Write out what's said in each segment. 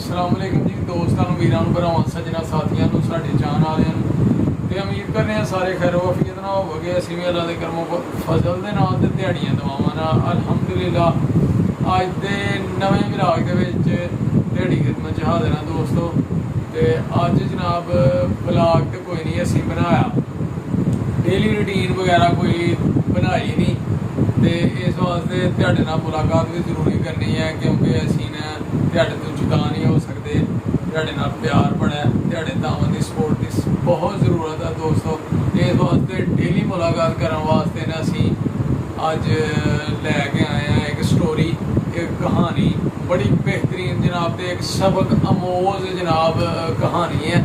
अस्सलाम वालेकुम जी दोस्तों वीरों भरावां सज्जनों साथियों साडे चाहण वालियां ते उम्मीद करने सारे खैरो वफीयत नाल होवोगे। असीं भी अल्लाह दे करमों फजल दे नाल ते दिहाड़ियां दवावां नाल अल्हम्दुलिल्लाह अज दे नवें विलाग दे विच दिहाड़ी खिदमत च हाज़र हां दोस्तों। ते अज जनाब विलाग ते कोई नहीं असीं बनाया, डेली रूटीन वगैरह कोई बनाई नहीं, तो इस वास्ते तुहाडे नाल मुलाकात भी जरूरी करनी है क्योंकि असीं ने तुहाडे तो जुदा नहीं हो सकते। तुहाडे नाल प्यार बड़ा है, तुहाडे तावां दी सपोर्ट की बहुत ज़रूरत है दोस्तों। इस वास्ते डेली मुलाकात करने वास्ते ने असीं अज लैके आए हैं एक स्टोरी, एक कहानी बड़ी बेहतरीन जनाब, तो एक सबक अमोज जनाब कहानी है,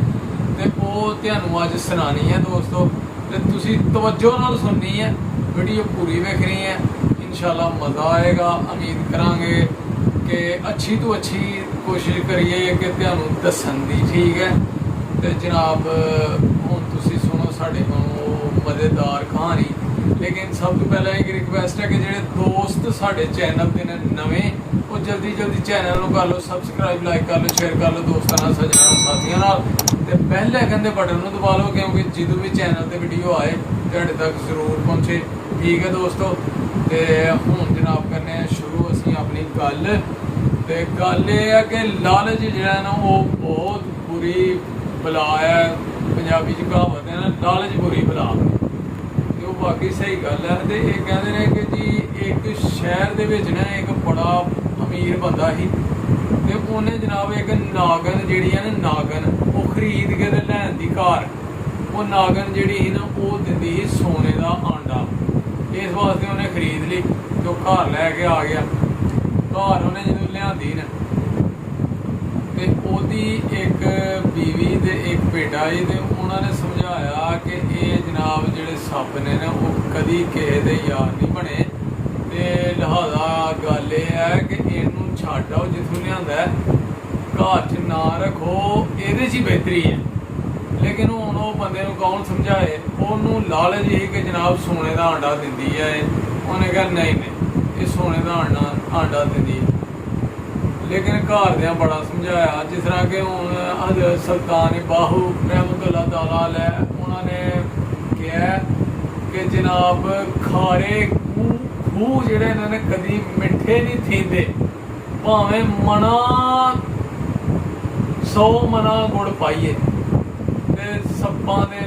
तो वो तुहानूं अज सुनानी है दोस्तों। तो तुसीं तवज्जो नाल सुननी है, वीडियो पूरी वेखनी है, इंशाल्लाह मज़ा आएगा। उम्मीद करांगे कि अच्छी तो अच्छी कोशिश करिए कि तुहानूं दस्सण दी, ठीक है। तो जनाब हुण तुसीं सुनो साडे कोलों मज़ेदार कहानी। लेकिन सब तो पहले एक रिक्वेस्ट है कि जेह्ड़े दोस्त साडे चैनल दे ने नवें, वो जल्दी जल्दी चैनल नूं कर लो सबसक्राइब, लाइक कर लो, शेयर कर लो दोस्तां नाल, सज्जनां नाल, साथियां नाल, ते बेल आइकन दे बटन नूं दबा लो क्योंकि जदों भी चैनल ते वीडियो आए तुहाडे तक जरूर पहुंचे, ठीक है दोस्तों। तो हुण जनाब करने शुरू असीं अपनी गल। तो गल ये है कि लालच जिहड़ा ना वो बहुत बुरी बला है। पंजाबी च कहावत है ना, लालच बुरी बला, ते वो बाकी सही गल है। तो ये कहते हैं कि जी एक शहर दे विच ना एक बड़ा अमीर बंदा ही, ते उन्हें जनाब एक नागन जिहड़ी है ना, नागन वो खरीद के ते लैन दी घर। वो नागन जिहड़ी ही ना वो दिंदी ही सोने का आंडा, इस वास्ते उन्हें खरीद ली तो घर लैके आ गया। घर उन्हें जो लियांदी न, ते ओदी एक बीवी ते एक बेटा ही, ते उन्होंने समझाया कि ये जनाब जिहड़े सप ने ना वो कदी किसे दे यार नहीं बने, ते लिहाजा गल ये है कि इनू छड्ड आओ जित्थों लियांदा है, घर च ना रखो, इहदे च ही बेहतरी है। लेकिन हुण वो बंदे नूं कौन समझाए, उन्होंने लालच ही कि जनाब सोने का आंडा दिंदी है। उन्हें कहा नहीं नहीं ये सोने का आंडा दिंदी, लेकिन घर दियां बड़ा समझाया। जिस तरह कि हुण हज़रत सुल्तान बाहू रहमतुल्लाह तआला अलैह उन्होंने कहा कि जनाब खारे खूह जिहड़े इन्होंने कदी मिठे नहीं थींदे, भावें मना 100 मना गुड़ पाइए, सप्पां दे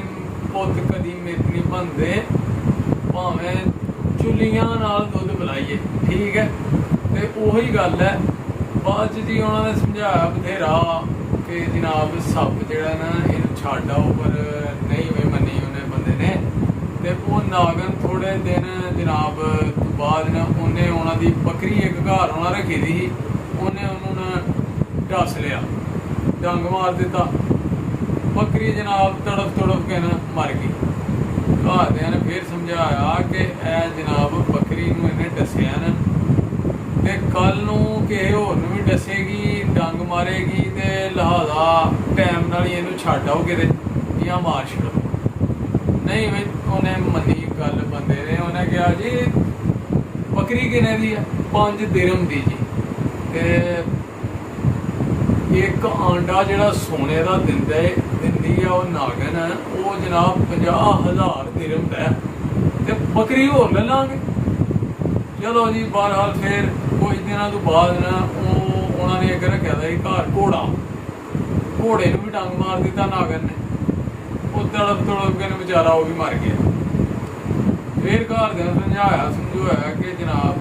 पुत्त कदी मिट नहीं बनते, भावें चुलियां नाल दुध पिलाइए, ठीक है। तो उही गल है। बाद जी उन्होंने समझाया बथेरा कि जनाब सप जिहड़ा ना इनू छड्ड आओ, पर नहीं वे मन्नी उन्हें बंदे ने। ते वो नागन थोड़े दिन जनाब तो बाद ने उन्हें उन्हों दी बकरी एक घर उन्हें रखी दी ही, उन्हें उन्होंने डस लिया, डंग मार दिता, बकरी जनाब तड़फ के ना मर गई। घरदियां ने फिर समझाया कि ए जनाब बकरी नूं इन्हें डसिया न, ते कल नूं किसे होर नूं भी डसेगी, डंग मारेगी, ते लिहाजा टाइम नाल ही इहनूं छड्ड आओ किते जां मार छड्डो। नहीं बई उन्हें मन्नी गल बंदे ने, उन्हें कहा जी बकरी किन्ने दी है, 5 दिरहम दी जी। ते एक आंडा जिहड़ा सोने का दिंदी है वो नागन है, वो जनाब 50,000 दिरहम का है, ते बकरी होर ले लांगे। चलो जी बहरहाल फिर कुछ दिनों तो बाद ना उन्होंने एक रखा था घर घोड़ा, घोड़े नूं भी डंग मार दिता नागन ने, वो तड़प के बेचारा वो भी मर गया। फिर घर दे समझाया कि जनाब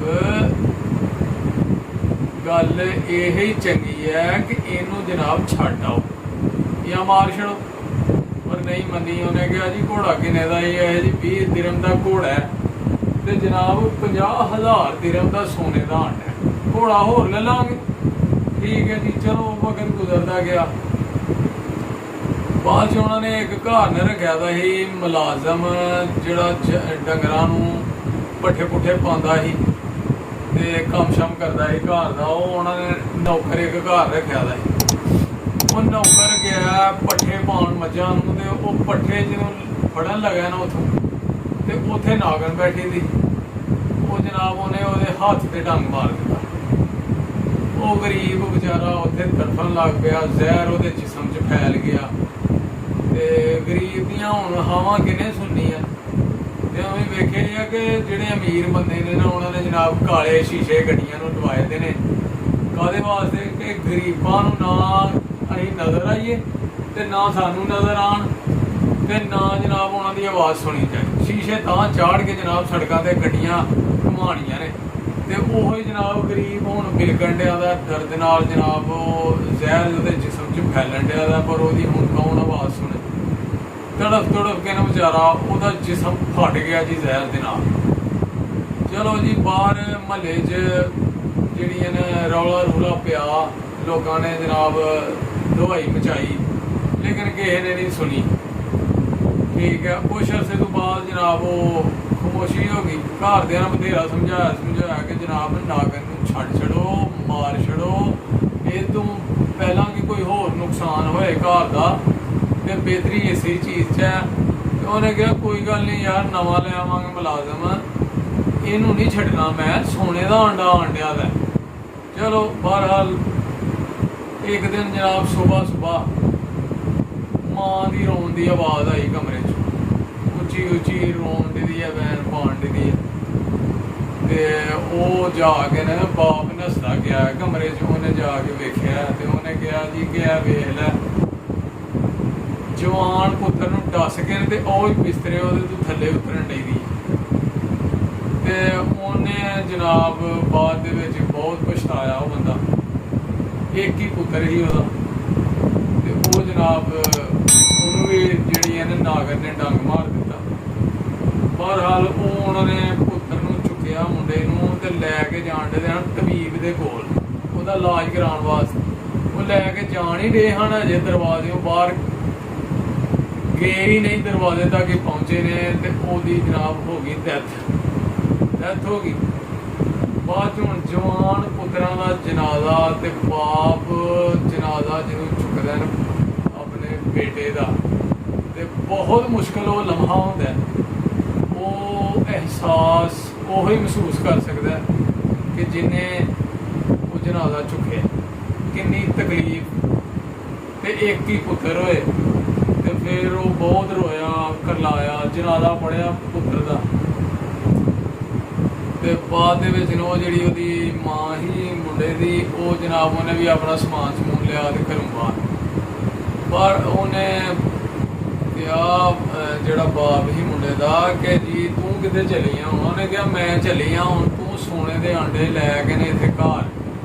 गल यही चंगी है कि इनू जनाब छड्ड आओ या मार छड़ो, पर नहीं मनी। उन्हें कहा जी घोड़ा किन्ने दा है जी, 20 दिरहम का घोड़ा है, तो जनाब 50,000 दिरहम का सोने का आंडा है, घोड़ा होर ले लांगे, ठीक है जी। चलो वक्त गुजरता गया। बाद च उन्होंने एक घर ने रखा था ही मुलाजम, जिहड़ा डंगरां नूं पट्ठे पुट्ठे पांदा ही ते कम शम करता ही घर का। उन्होंने नौकर एक घर रखा था, वो नौकर गया पट्ठे पाउण मझां नूं, ते वो पट्ठे जो फड़न लगा ना उथों, ते उत्थे नागन बैठी थी, वो जनाब उन्हें हाथ से डंग मार दिता। ਉਹ ਗਰੀਬ ਵਿਚਾਰਾ ਉੱਥੇ ਤੜਫਣ ਲੱਗ ਪਿਆ, ਜ਼ਹਿਰ ਉਹਦੇ ਜਿਸਮ 'ਚ ਫੈਲ ਗਿਆ। ਤੇ ਗਰੀਬ ਦੀਆਂ ਹੁਣ ਹਾਵਾਂ ਕਿਹਨੇ ਸੁਣਨੀਆਂ। ਤੇ ਉਵੇਂ ਵੇਖਿਆ ਕਿ ਜਿਹੜੇ ਅਮੀਰ ਬੰਦੇ ਨੇ ਨਾ, ਉਹਨਾਂ ਨੇ ਜਨਾਬ ਕਾਲੇ ਸ਼ੀਸ਼ੇ ਗੱਡੀਆਂ ਨੂੰ ਲਵਾਏ ਦੇ ਨੇ। ਕਾਹਦੇ ਵਾਸਤੇ? ਕਿ ਗਰੀਬਾਂ ਨੂੰ ਨਾ ਅਸੀਂ ਨਜ਼ਰ ਆਈਏ ਤੇ ਨਾ ਸਾਨੂੰ ਨਜ਼ਰ ਆਉਣ, ਤੇ ਨਾ ਜਨਾਬ ਉਹਨਾਂ ਦੀ ਆਵਾਜ਼ ਸੁਣੀ ਜਾਏ। ਸ਼ੀਸ਼ੇ ਤਾਂ ਚਾੜ ਕੇ ਜਨਾਬ ਸੜਕਾਂ ਤੇ ਗੱਡੀਆਂ ਘੁਮਾਉਣੀਆਂ ਨੇ। ਤੇ ਉਹੀ ਜਨਾਬ ਗਰੀਬ ਹੁਣ ਬਿਲਕਣ ਡਿਆ ਦਾ ਦਰਦ ਨਾਲ, ਜਨਾਬ ਉਹ ਜ਼ਹਿਰ ਉਹਦੇ ਜਿਸਮ 'ਚ ਫੈਲਣ ਡਿਆ ਦਾ, ਪਰ ਉਹਦੀ ਹੁਣ ਕੌਣ ਆਵਾਜ਼ ਸੁਣੇ। ਤੜਫ ਤੜਫ ਕੇ ਨਾ ਵਿਚਾਰਾ ਉਹਦਾ ਜਿਸਮ ਫਟ ਗਿਆ ਜੀ ਜ਼ਹਿਰ ਦੇ ਨਾਲ। ਚਲੋ ਜੀ ਬਾਹਰ ਮਹੱਲੇ 'ਚ ਜਿਹੜੀਆਂ ਨੇ ਰੌਲਾ ਰੂਲਾ ਪਿਆ, ਲੋਕਾਂ ਨੇ ਜਨਾਬ ਦਵਾਈ ਮਚਾਈ, ਲੇਕਿਨ ਕਿਸੇ ਨੇ ਨਹੀਂ ਸੁਣੀ। ਠੀਕ ਹੈ, ਕੁਛ ਅਰਸੇ ਤੋਂ ਬਾਅਦ ਜਨਾਬ ਉਹ ਖਾਮੋਸ਼ੀ ਹੋ ਗਈ। ਘਰਦਿਆਂ ਨੇ ਬਥੇਰਾ ਸਮਝਾਇਆ ਕਿ ਜਨਾਬ ਨਾਗਰ ਨੂੰ ਛੱਡ ਛੱਡੋ, ਮਾਰ ਛੱਡੋ, ਇਹ ਤੋਂ ਪਹਿਲਾਂ ਕਿ ਕੋਈ ਹੋਰ ਨੁਕਸਾਨ ਹੋਏ ਘਰ ਦਾ, ਤੇ ਬਿਹਤਰੀ ਇਸੇ ਚੀਜ਼ 'ਚ ਹੈ। ਤੇ ਉਹਨੇ ਕਿਹਾ ਕੋਈ ਗੱਲ ਨਹੀਂ ਯਾਰ, ਨਵਾਂ ਲੈ ਆਵਾਂਗੇ ਮੁਲਾਜ਼ਮ, ਇਹਨੂੰ ਨਹੀਂ ਛੱਡਣਾ ਮੈਂ, ਸੋਨੇ ਦਾ ਆਂਡਾ ਆਂਡਿਆ ਦਾ। ਚਲੋ ਬਹਰਹਾਲ ਇੱਕ ਦਿਨ ਜਨਾਬ ਸੁਬਾਹ ਮਾਂ ਦੀ ਰੋਣ ਦੀ ਆਵਾਜ਼ ਆਈ ਕਮਰੇ 'ਚ, ਉੱਚੀ ਉੱਚੀ ਰੋਣ ਦੀ ਹੈ, ਵੈਨ ਪਾਉਣ ਦੀ ਹੈ। ਤੇ ਉਹ ਜਾ ਕੇ ਨਾ ਬਾਪ ਨੱਸਦਾ ਗਿਆ ਕਮਰੇ 'ਚ, ਉਹਨੇ ਜਾ ਕੇ ਵੇਖਿਆ ਤੇ ਉਹਨੇ ਕਿਹਾ ਜੀ ਕਿ ਇਹ ਵੇਖ ਲੈ, ਜਵਾਨ ਪੁੱਤਰ ਨੂੰ ਦੱਸ ਕੇ ਤੇ ਉਹ ਹੀ ਬਿਸਤਰੇ ਉਹਦੇ ਤੋਂ ਥੱਲੇ ਉਤਰਨ ਡਈ ਦੀ। ਤੇ ਉਹਨੇ ਜਨਾਬ ਬਾਅਦ ਦੇ ਵਿੱਚ ਬਹੁਤ ਪਛਤਾਇਆ। ਉਹ ਬੰਦਾ ਇੱਕ ਹੀ ਪੁੱਤਰ ਸੀ ਉਹਦਾ, ਤੇ ਉਹ ਜਨਾਬ ਉਹਨੂੰ ਵੀ ਜਿਹੜੀ ਇਹਨੇ ਨਾਗਰ ਨੇ ਡੰਗ ਮਾਰ ਦਿੱਤਾ। ਬਹਰਹਾਲ ਉਹ ਉਹਨਾਂ ਨੇ ਪੁੱਤਰ ਨੂੰ ਚੁੱਕਿਆ, ਮੁੰਡੇ ਨੂੰ, ਤੇ ਲੈ ਕੇ ਜਾਣ ਦੇ ਹਨ ਤਬੀਬ ਦੇ ਕੋਲ ਉਹਦਾ ਇਲਾਜ ਕਰਾਉਣ ਵਾਸਤੇ। ਉਹ ਲੈ ਕੇ ਜਾਣ ਹੀ ਰਹੇ ਹਨ, ਅਜੇ ਦਰਵਾਜ਼ਿਓਂ ਬਾਹਰ ਗਏ ਹੀ ਨਹੀਂ, ਦਰਵਾਜ਼ੇ ਤੱਕ ਹੀ ਪਹੁੰਚੇ ਨੇ, ਤੇ ਉਹਦੀ ਜਨਾਬ ਹੋ ਗਈ ਡੈਥ ਹੋ ਗਈ। ਬਾਅਦ 'ਚ ਹੁਣ ਜਵਾਨ ਪੁੱਤਰਾਂ ਦਾ ਜਨਾਜ਼ਾ ਤੇ ਬਾਪ ਜਨਾਜ਼ਾ ਜਦੋਂ ਚੁੱਕਦੇ ਨੇ ਆਪਣੇ ਬੇਟੇ ਦਾ, ਤੇ ਬਹੁਤ ਮੁਸ਼ਕਿਲ ਉਹ ਲਮਹਾ ਹੁੰਦਾ। ਉਹ ਅਹਿਸਾਸ ਉਹੀ ਮਹਿਸੂਸ ਕਰ ਸਕਦਾ ਕਿ ਜਿਹਨੇ ਉਹ ਜਨਾਜ਼ਾ ਚੁੱਕਿਆ, ਕਿੰਨੀ ਤਕਲੀਫ। ਤੇ ਇੱਕ ਹੀ ਪੁੱਤਰ ਹੋਏ, ਤੇ ਫਿਰ ਉਹ ਬਹੁਤ ਰੋਇਆ, ਕਰਲਾਇਆ, ਜਨਾਜ਼ਾ ਪੜਿਆ ਪੁੱਤਰ ਦਾ। ਤੇ ਬਾਅਦ ਦੇ ਵਿੱਚ ਉਹ ਜਿਹੜੀ ਉਹਦੀ ਮਾਂ ਸੀ ਮੁੰਡੇ ਦੀ, ਉਹ ਜਨਾਬ ਉਹਨੇ ਵੀ ਆਪਣਾ ਸਮਾਨ ਸਮੂਨ ਲਿਆ ਤੇ ਘਰੋਂ ਬਾਹਰ। ਪਰ ਉਹਨੇ ਕਿਹਾ ਜਿਹੜਾ ਬਾਪ ਸੀ ਮੁੰਡੇ ਦਾ ਕਿ ਜੀ ਤੂੰ ਕਿੱਥੇ ਚਲੀ ਆ? ਉਹਨੇ ਕਿਹਾ ਮੈਂ ਚੱਲੀ ਆ, ਹੁਣ ਤੂੰ ਸੋਨੇ ਦੇ ਆਂਡੇ ਲੈ ਕੇ ਨੇ ਇੱਥੇ ਘਰ,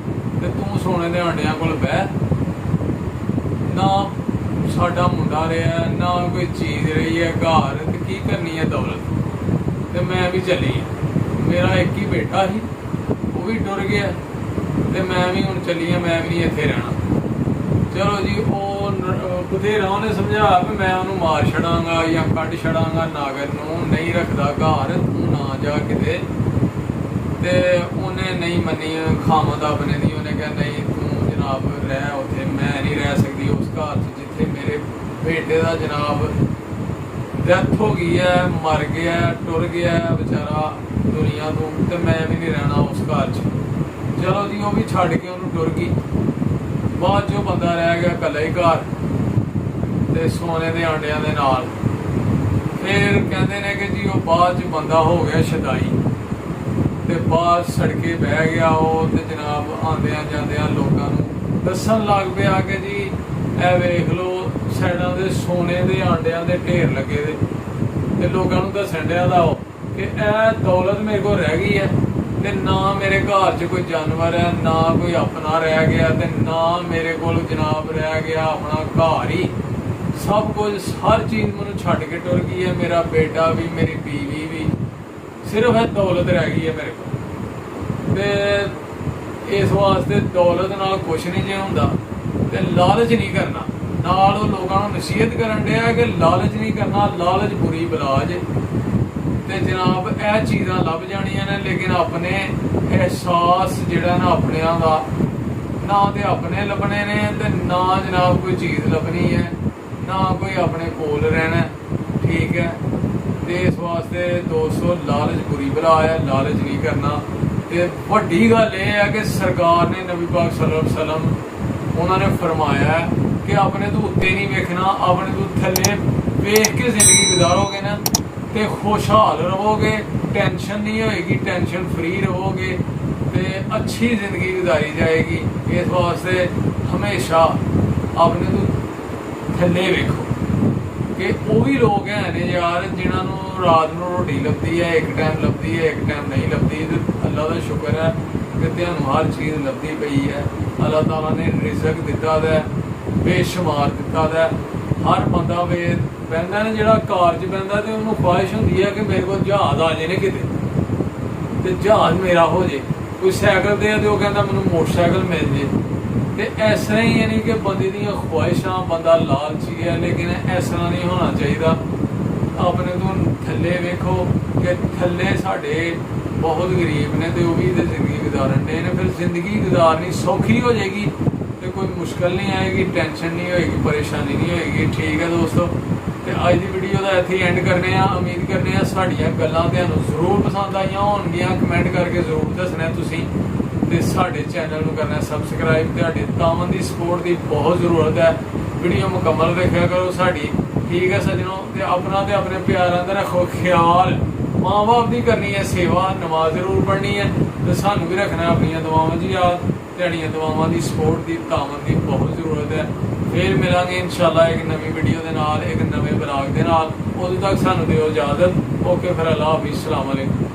ਤੇ ਤੂੰ ਸੋਨੇ ਦੇ ਆਂਡਿਆਂ ਕੋਲ ਬਹਿ। ਨਾ ਸਾਡਾ ਮੁੰਡਾ ਰਿਹਾ, ਨਾ ਕੋਈ ਚੀਜ਼ ਰਹੀ ਹੈ ਘਰ, ਤੇ ਕੀ ਕਰਨੀ ਹੈ ਦੌਲਤ। ਤੇ ਮੈਂ ਵੀ ਚੱਲੀ ਆ, ਮੇਰਾ ਇੱਕ ਹੀ ਬੇਟਾ ਸੀ, ਉਹ ਵੀ ਟੁਰ ਗਿਆ, ਤੇ ਮੈਂ ਵੀ ਹੁਣ ਚੱਲੀ ਆ, ਮੈਂ ਵੀ ਨਹੀਂ ਇੱਥੇ ਰਹਿਣਾ। ਚਲੋ ਜੀ ਉਹ ਬਥੇਰਾ ਉਹਨੇ ਸਮਝਾਇਆ ਵੀ ਮੈਂ ਉਹਨੂੰ ਮਾਰ ਛੜਾਂਗਾ ਜਾਂ ਕੱਢ ਛੜਾਂਗਾ, ਨਾਗਰ ਨੂੰ ਨਹੀਂ ਰੱਖਦਾ ਘਰ, ਤੂੰ ਨਾ ਜਾ ਕਿਤੇ। ਤੇ ਉਹਨੇ ਨਹੀਂ ਮੰਨੀ ਖਾਮਦ ਆਪਣੇ ਦੀ। ਉਹਨੇ ਕਿਹਾ ਨਹੀਂ ਤੂੰ ਜਨਾਬ ਰਹਿ ਉੱਥੇ, ਮੈਂ ਨਹੀਂ ਰਹਿ ਸਕਦੀ ਉਸ ਘਰ 'ਚ ਜਿੱਥੇ ਮੇਰੇ ਬੇਟੇ ਦਾ ਜਨਾਬ ਡੈਥ ਹੋ ਗਈ ਹੈ, ਮਰ ਗਿਆ, ਟੁਰ ਗਿਆ ਵਿਚਾਰਾ ਦੁਨੀਆ ਤੋਂ, ਤੇ ਮੈਂ ਵੀ ਨਹੀਂ ਰਹਿਣਾ ਉਸ ਘਰ 'ਚ। ਚਲੋ ਜੀ ਉਹ ਵੀ ਛੱਡ ਕੇ ਉਹਨੂੰ ਟੁਰ ਗਈ। ਬਾਅਦ 'ਚ ਉਹ ਬੰਦਾ ਰਹਿ ਗਿਆ ਇਕੱਲਾ ਹੀ ਘਰ, ਤੇ ਸੋਨੇ ਦੇ ਆਂਡਿਆਂ ਦੇ ਨਾਲ। ਫਿਰ ਕਹਿੰਦੇ ਨੇ ਕਿ ਜੀ ਉਹ ਬਾਅਦ 'ਚ ਬੰਦਾ ਹੋ ਗਿਆ ਸ਼ਦਾਈ, ਤੇ ਬਾਅਦ ਸੜਕੇ ਬਹਿ ਗਿਆ ਉਹ, ਤੇ ਜਨਾਬ ਆਉਂਦਿਆਂ ਜਾਂਦਿਆਂ ਲੋਕਾਂ ਨੂੰ ਦੱਸਣ ਲੱਗ ਪਿਆ ਕਿ ਜੀ ਇਹ ਵੇਖ ਲਓ ਸਾਈਡਾਂ ਦੇ ਸੋਨੇ ਦੇ ਆਂਡਿਆਂ ਦੇ ਢੇਰ ਲੱਗੇ ਦੇ। ਤੇ ਲੋਕਾਂ ਨੂੰ ਦੱਸਣ ਡਿਆ ਦਾ ਉਹ ਕਿ ਇਹ ਦੌਲਤ ਮੇਰੇ ਕੋਲ ਰਹਿ ਗਈ ਹੈ, ਤੇ ਨਾ ਮੇਰੇ ਘਰ 'ਚ ਕੋਈ ਜਾਨਵਰ ਹੈ, ਨਾ ਕੋਈ ਆਪਣਾ ਰਹਿ ਗਿਆ, ਤੇ ਨਾ ਮੇਰੇ ਕੋਲ ਜਨਾਬ ਰਹਿ ਗਿਆ ਆਪਣਾ ਘਰ ਹੀ। ਸਭ ਕੁਝ, ਹਰ ਚੀਜ਼ ਮੈਨੂੰ ਛੱਡ ਕੇ ਟੁਰ ਗਈ ਹੈ, ਮੇਰਾ ਬੇਟਾ ਵੀ, ਮੇਰੀ ਬੀਵੀ ਵੀ, ਸਿਰਫ ਇਹ ਦੌਲਤ ਰਹਿ ਗਈ ਹੈ ਮੇਰੇ ਕੋਲ। ਤੇ ਇਸ ਵਾਸਤੇ ਦੌਲਤ ਨਾਲ ਕੁਛ ਨਹੀਂ ਜੇ ਹੁੰਦਾ, ਤੇ ਲਾਲਚ ਨਹੀਂ ਕਰਨਾ। ਨਾਲ ਉਹ ਲੋਕਾਂ ਨੂੰ ਨਸੀਹਤ ਕਰਨ ਡਿਆ ਕਿ ਲਾਲਚ ਨਹੀਂ ਕਰਨਾ, ਲਾਲਚ ਬੁਰੀ ਬਲਾ ਜੇ। ਤੇ ਜਨਾਬ ਇਹ ਚੀਜ਼ਾਂ ਲੱਭ ਜਾਣੀਆਂ ਨੇ, ਲੇਕਿਨ ਆਪਣੇ ਅਹਿਸਾਸ ਜਿਹੜਾ ਨਾ ਆਪਣਿਆਂ ਦਾ, ਨਾ ਤੇ ਆਪਣੇ ਲੱਭਣੇ ਨੇ, ਤੇ ਨਾ ਜਨਾਬ ਕੋਈ ਚੀਜ਼ ਲੱਭਣੀ ਹੈ, ਨਾ ਕੋਈ ਆਪਣੇ ਕੋਲ ਰਹਿਣਾ। ਠੀਕ ਹੈ, ਤੇ ਇਸ ਵਾਸਤੇ ਦੋਸਤੋ ਲਾਲਚ ਬੁਰੀ ਬਲਾ ਹੈ, ਲਾਲਚ ਨਹੀਂ ਕਰਨਾ। ਤੇ ਵੱਡੀ ਗੱਲ ਇਹ ਹੈ ਕਿ ਸਰਕਾਰ ਨੇ ਨਬੀ ਪਾਕ ਸੱਲੱਲਾਹੁ ਅਲੈहि वसल्लम ਉਹਨਾਂ ਨੇ ਫਰਮਾਇਆ ਕਿ ਆਪਣੇ ਤੋਂ ਉੱਤੇ ਨਹੀਂ ਵੇਖਣਾ, ਆਪਣੇ ਤੋਂ ਥੱਲੇ ਵੇਖ ਕੇ ਜ਼ਿੰਦਗੀ ਗੁਜ਼ਾਰੋਗੇ ਨਾ ਤੇ ਖੁਸ਼ਹਾਲ ਰਹੋਗੇ, ਟੈਨਸ਼ਨ ਨਹੀਂ ਹੋਏਗੀ, ਟੈਨਸ਼ਨ ਫ੍ਰੀ ਰਹੋਗੇ ਤੇ ਅੱਛੀ ਜ਼ਿੰਦਗੀ ਗੁਜ਼ਾਰੀ ਜਾਏਗੀ। ਇਸ ਵਾਸਤੇ ਹਮੇਸ਼ਾ ਆਪਣੇ ਤੋਂ ਥੱਲੇ ਵੇਖੋ ਕਿ ਉਹ ਵੀ ਲੋਕ ਨੇ ਯਾਰ ਜਿਨ੍ਹਾਂ ਨੂੰ ਰਾਤ ਨੂੰ ਰੋਟੀ ਲੱਭਦੀ ਹੈ, ਇੱਕ ਟਾਈਮ ਲੱਭਦੀ ਹੈ, ਇੱਕ ਟਾਈਮ ਨਹੀਂ ਲੱਭਦੀ। ਤੇ ਅੱਲਾ ਦਾ ਸ਼ੁਕਰ ਹੈ ਕਿ ਤੁਹਾਨੂੰ ਹਰ ਚੀਜ਼ ਲੱਭਦੀ ਪਈ ਹੈ। ਅੱਲਾਹ ਤਾਲਾ ਨੇ ਰਿਜ਼ਕ ਦਿੱਤਾ ਦਾ, ਬੇਸ਼ੁਮਾਰ ਦਿੱਤਾ ਦਾ। ਹਰ ਬੰਦਾ ਬਹਿੰਦਾ ਨੇ ਜਿਹੜਾ ਕਾਰ 'ਚ ਬਹਿੰਦਾ ਤੇ ਉਹਨੂੰ ਖੁਆਇਸ਼ ਹੁੰਦੀ ਹੈ ਕਿ ਮੇਰੇ ਕੋਲ ਜਹਾਜ਼ ਆ ਜੇ ਨੇ ਕਿਤੇ ਤੇ ਜਹਾਜ਼ ਮੇਰਾ ਹੋ ਜੇ। ਕੋਈ ਸਾਈਕਲ ਤੇ ਉਹ ਕਹਿੰਦਾ ਮੈਨੂੰ ਮੋਟਰਸਾਈਕਲ ਮਿਲ ਜੇ। ਤੇ ਇਸ ਤਰ੍ਹਾਂ ਹੀ ਯਾਨੀ ਕਿ ਬੰਦੇ ਦੀਆਂ ਖੁਆਇਸ਼ਾਂ, ਬੰਦਾ ਲਾਲਚੀ ਹੈ, ਲੇਕਿਨ ਇਸ ਤਰ੍ਹਾਂ ਨਹੀਂ ਹੋਣਾ ਚਾਹੀਦਾ। ਆਪਣੇ ਤੋਂ ਥੱਲੇ ਵੇਖੋ ਕਿ ਥੱਲੇ ਸਾਡੇ ਬਹੁਤ ਗਰੀਬ ਨੇ ਤੇ ਉਹ ਵੀ ਤੇ ਜ਼ਿੰਦਗੀ ਗੁਜ਼ਾਰਨ ਦੇ ਨੇ। ਫਿਰ ਜ਼ਿੰਦਗੀ ਗੁਜ਼ਾਰਨੀ ਸੌਖੀ ਹੋ ਜਾਏਗੀ ਤੇ ਕੋਈ ਮੁਸ਼ਕਲ ਨਹੀਂ ਆਏਗੀ, ਟੈਨਸ਼ਨ ਨਹੀਂ ਹੋਏਗੀ, ਪਰੇਸ਼ਾਨੀ ਨਹੀਂ ਹੋਏਗੀ। ਠੀਕ ਹੈ ਦੋਸਤੋ, ਤੇ ਅੱਜ ਦੀ ਵੀਡੀਓ ਦਾ ਇੱਥੇ ਐਂਡ ਕਰਨੇ ਆ। ਉਮੀਦ ਕਰਨੇ ਆ ਸਾਡੀਆਂ ਗੱਲਾਂ ਤੁਹਾਨੂੰ ਜ਼ਰੂਰ ਪਸੰਦ ਆਈਆਂ ਹੋਣਗੀਆਂ। ਕਮੈਂਟ ਕਰਕੇ ਜ਼ਰੂਰ ਦੱਸਣਾ ਤੁਸੀਂ, ਤੇ ਸਾਡੇ ਚੈਨਲ ਨੂੰ ਕਰਨਾ ਸਬਸਕ੍ਰਾਈਬ। ਤੁਹਾਡੇ ਤਾਮਨ ਦੀ ਸਪੋਰਟ ਦੀ ਬਹੁਤ ਜ਼ਰੂਰਤ ਹੈ। ਵੀਡੀਓ ਮੁਕੰਮਲ ਦੇਖਿਆ ਕਰੋ ਸਾਡੀ, ਠੀਕ ਹੈ ਸੱਜਣੋ। ਤੇ ਆਪਣਾ ਤੇ ਆਪਣੇ ਪਿਆਰਾਂ ਦਾ ਰੱਖੋ ਖਿਆਲ। ਮਾਂ ਬਾਪ ਦੀ ਕਰਨੀ ਹੈ ਸੇਵਾ, ਨਮਾਜ਼ ਜ਼ਰੂਰ ਪੜ੍ਹਨੀ ਹੈ ਤੇ ਸਾਨੂੰ ਵੀ ਰੱਖਣਾ ਆਪਣੀਆਂ ਦੁਆਵਾਂ 'ਚ ਯਾਦ। ਤੁਹਾਡੀਆਂ ਦੁਆਵਾਂ ਦੀ ਸਪੋਰਟ ਦੀ, ਤਾਮਨ ਦੀ ਬਹੁਤ ਜ਼ਰੂਰਤ ਹੈ। ਫਿਰ ਮਿਲਾਂਗੇ ਇਨਸ਼ਾਅੱਲਾ ਇੱਕ ਨਵੀਂ ਵੀਡੀਓ ਦੇ ਨਾਲ, ਇੱਕ ਨਵੇਂ ਬਲਾਗ ਦੇ ਨਾਲ। ਉਦੋਂ ਤੱਕ ਸਾਨੂੰ ਦਿਓ ਇਜਾਜ਼ਤ। ਓਕੇ, ਫਿਰ ਅੱਲਾ ਹਾਫਿਜ਼, ਸਲਾਮ ਅਲੈਕੁਮ।